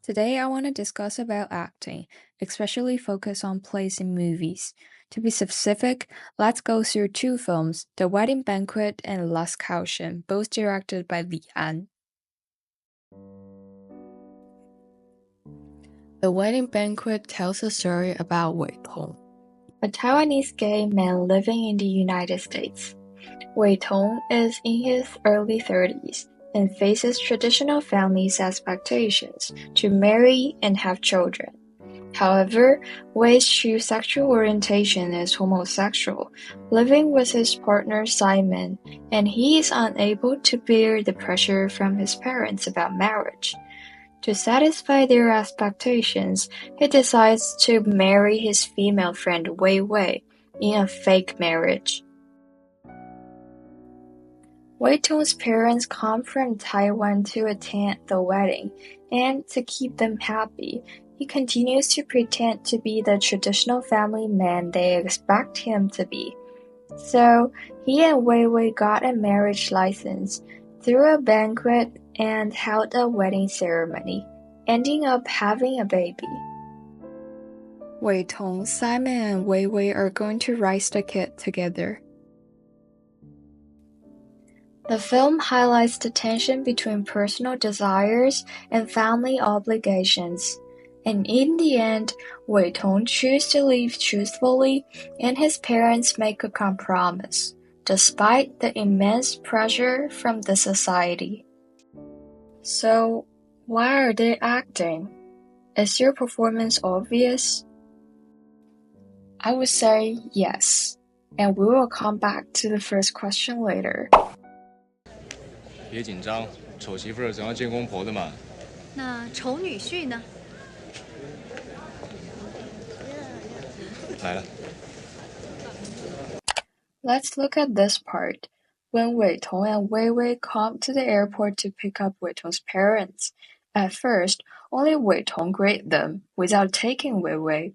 Today, I want to discuss about acting, especially focus on plays in movies. To be specific, let's go through two films, The Wedding Banquet and Last Caution, both directed by Li An. The Wedding Banquet tells a story about Wei Tong, a Taiwanese gay man living in the United States. Wei Tong is in his early 30s and faces traditional family's expectations to marry and have children. However, Wei's true sexual orientation is homosexual, living with his partner Simon, and he is unable to bear the pressure from his parents about marriage. To satisfy their expectations, he decides to marry his female friend Wei Wei in a fake marriage. Wei Tong's parents come from Taiwan to attend the wedding, and to keep them happy, he continues to pretend to be the traditional family man they expect him to be. So, he and Wei Wei got a marriage license, threw a banquet, and held a wedding ceremony, ending up having a baby. Wei Tong, Simon, and Wei Wei are going to raise the kid together. The film highlights the tension between personal desires and family obligations. And in the end, Wei Tong chooses to live truthfully and his parents make a compromise, despite the immense pressure from the society. So, why are they acting? Is your performance obvious? I would say yes, and we will come back to the first question later. 别紧张，丑媳妇儿总要见公婆的嘛。那丑女婿呢？来了。Let's look at this part. When Wei Tong and Wei Wei come to the airport to pick up Wei Tong's parents, at first, only Wei Tong greet them without taking Wei Wei,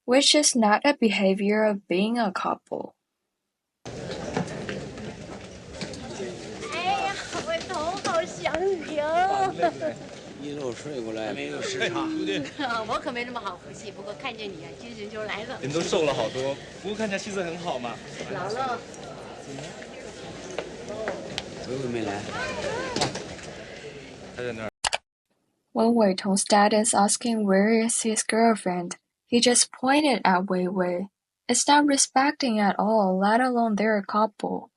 which is not a behavior of being a couple. 哎呀，伟彤，好想你哦！一路睡过来没有时差，我可没那么好福气，不过看见你啊，精神就来了。人都瘦了好多，不过看起来气色很好嘛。老了。维维没来。他在那儿。When Wei Tong's dad is asking where is his girlfriend, he just pointed at Wei Wei. It's not respecting at all, let alone they're a couple.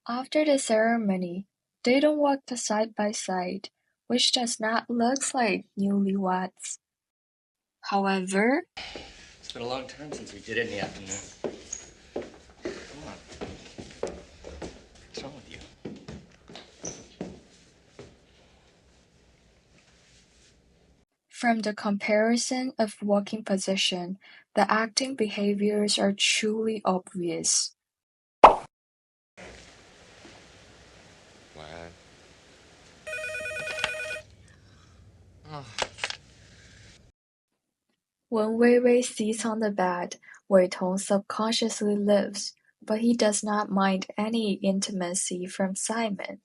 After the ceremony, they don't walk side by side, which does not look like newlyweds. However, it's been a long time since we did it in the afternoon. Come on. What's wrong with you? From the comparison of walking position, the acting behaviors are truly obvious. 晚安。啊。When Wei Wei sits on the bed, Wei Tong subconsciously lives, but he does not mind any intimacy from Simon.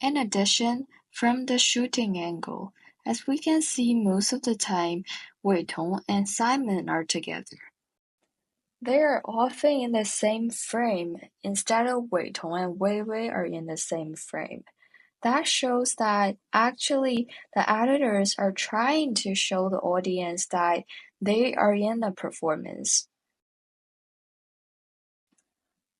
In addition, from the shooting angle, as we can see most of the time, Wei Tong and Simon are together. They are often in the same frame instead of Wei Tong and Wei Wei are in the same frame. That shows that actually the editors are trying to show the audience that they are in a performance.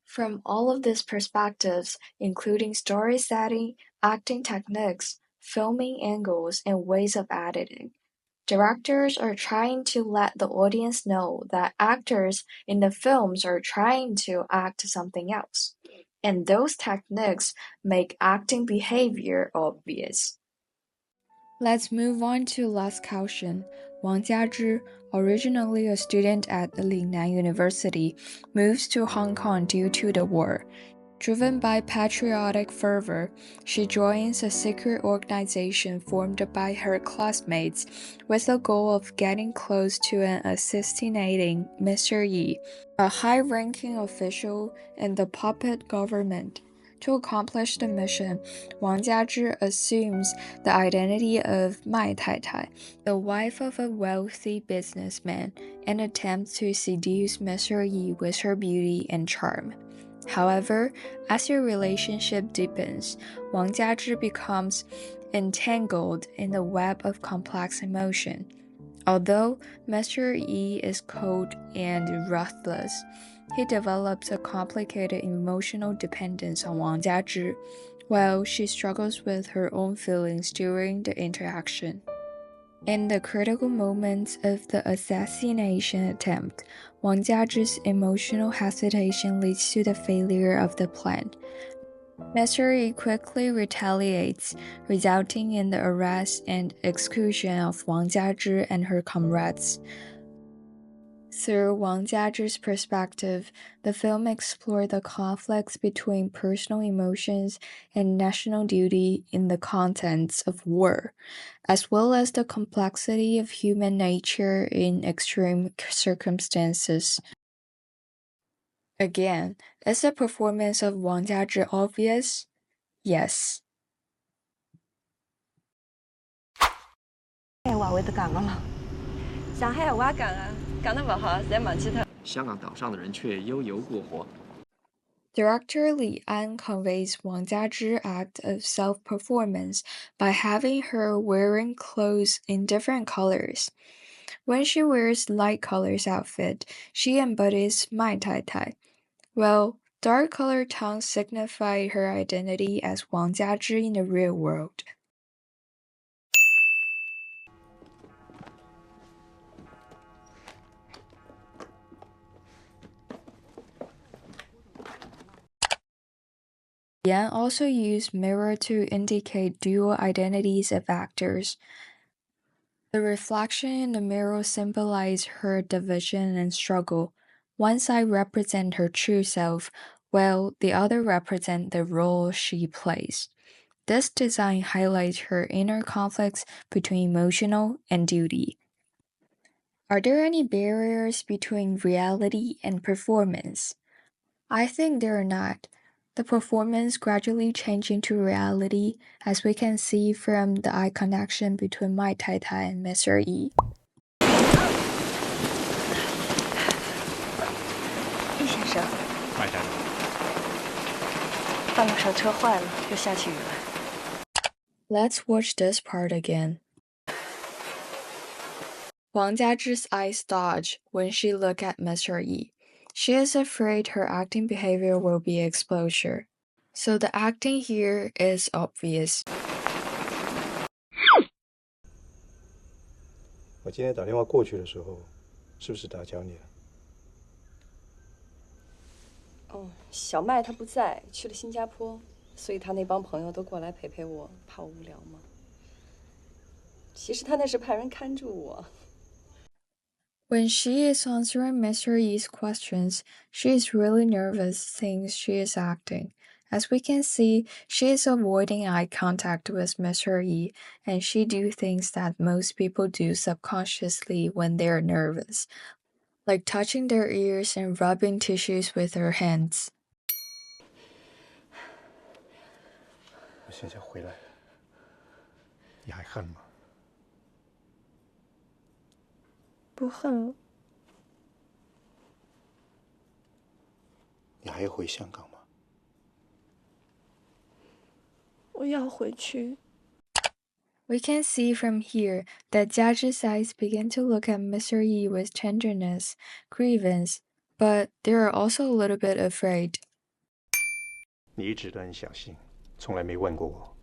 From all of these perspectives, including story setting, acting techniques, filming angles, and ways of editing, directors are trying to let the audience know that actors in the films are trying to act something else. And those techniques make acting behavior obvious. Let's move on to Last Caution. Wang Jiazhi, originally a student at Lingnan University, moves to Hong Kong due to the war. Driven by patriotic fervor, she joins a secret organization formed by her classmates with the goal of getting close to an assassinating Mr. Yi, a high-ranking official in the puppet government. To accomplish the mission, Wang Jiazhi assumes the identity of Mai Taitai, the wife of a wealthy businessman, and attempts to seduce Mr. Yi with her beauty and charm. However, as their relationship deepens, Wang Jiazhi becomes entangled in the web of complex emotion. Although Mr. Yi is cold and ruthless, he develops a complicated emotional dependence on Wang Jiazhi, while she struggles with her own feelings during the interaction. In the critical moments of the assassination attempt, Wang Jiazhi's emotional hesitation leads to the failure of the plan. Mr. Yi quickly retaliates, resulting in the arrest and execution of Wang Jiazhi and her comrades. Through Wang Jiazhi's perspective, the film explored the conflicts between personal emotions and national duty in the context of war, as well as the complexity of human nature in extreme circumstances. Again, is the performance of Wang Jiazhi obvious? Yes. 話會得講啊嘛，上海話講啊，講得唔好，再忘記佢。香港島上的人卻悠游過活。 Director Li An conveys Wang Jiazhi's act of self-performance by having her wearing clothes in different colors. When she wears light colors outfit, she embodies Mai Tai Tai, while dark colored tongues signify her identity as Wang Jiazhi in the real world. Yan also used mirror to indicate dual identities of actors. The reflection in the mirror symbolized her division and struggle. One side represents her true self, while the other represents the role she plays. This design highlights her inner conflicts between emotional and duty. Are there any barriers between reality and performance? I think there are not. The performance gradually changed into reality, as we can see from the eye connection between Mai Tai and Mr. Yi. 易先生，麦太太，半路上车坏了，又下起雨来。Let's watch this part again. Wang Jiazhi's eyes dodge when she looks at Mr. Yi. She is afraid her acting behavior will be exposure. So the acting here is obvious. 我今天打电话过去的时候，是不是打搅你了？哦，小麦他不在，去了新加坡，所以他那帮朋友都过来陪陪我，怕我无聊嘛。其实他那是派人看住我。 When she is answering Mr. Yi's questions, she is really nervous since she is acting. As we can see, she is avoiding eye contact with Mr. Yi, and she do things that most people do subconsciously when they are nervous, like touching their ears and rubbing tissues with her hands. 我现在回来，你还恨吗？ 不恨了。你还要回香港吗？我要回去。 We can see from here that Jiazhi's eyes begin to look at Mr. Yi with tenderness, grievance, but they are also a little bit afraid. 你一直都很小心，从来没问过我。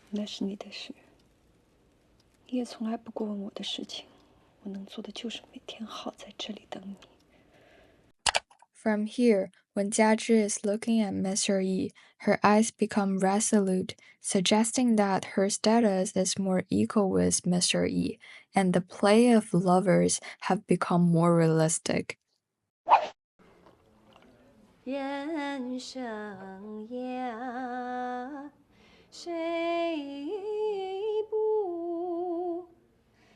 那是你的事。 你也从来不过问我的事情，我能做的就是每天好在这里等你。 From here, when Jiazhi is looking at Mr. Yi, her eyes become resolute, suggesting that her status is more equal with Mr. Yi, and the play of lovers have become more realistic. 人生呀，谁不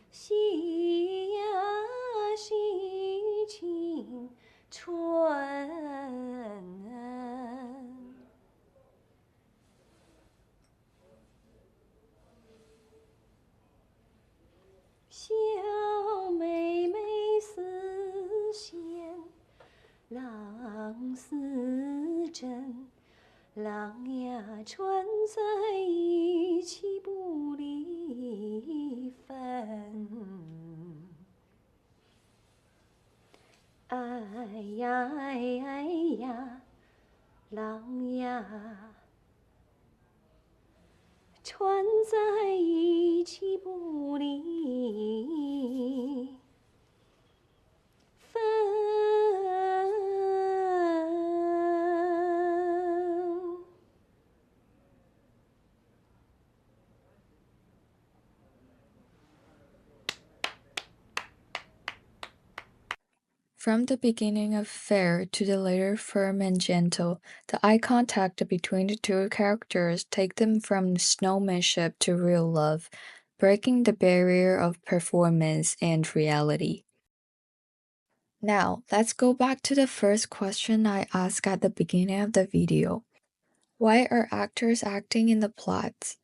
喜呀？喜庆春。小妹妹似线，郎似针，郎呀穿在一起不离分。哎呀哎呀，郎呀穿在一起不离分。From the beginning of fair to the later firm and gentle, the eye contact between the two characters take them from snowmanship to real love, breaking the barrier of performance and reality. Now, let's go back to the first question I asked at the beginning of the video. Why are actors acting in the plots?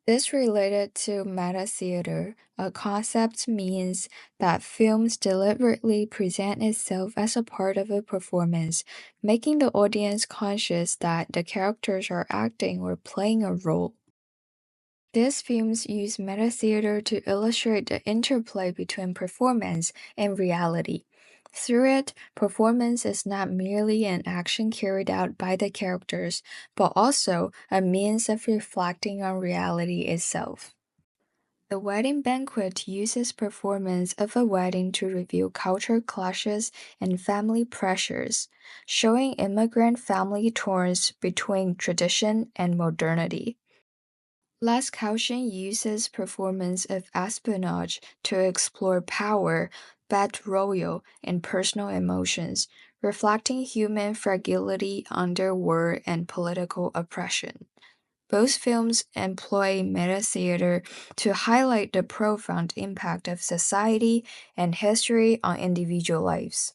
This related to meta-theater. A concept means that films deliberately present itself as a part of a performance, making the audience conscious that the characters are acting or playing a role. These films use meta-theater to illustrate the interplay between performance and reality. Through it, performance is not merely an action carried out by the characters, but also a means of reflecting on reality itself. The Wedding Banquet uses performance of a wedding to reveal culture clashes and family pressures, showing immigrant family turns between tradition and modernity. Last Caution uses performance of espionage to explore power, battle royal, and personal emotions, reflecting human fragility under war and political oppression. Both films employ meta-theater to highlight the profound impact of society and history on individual lives.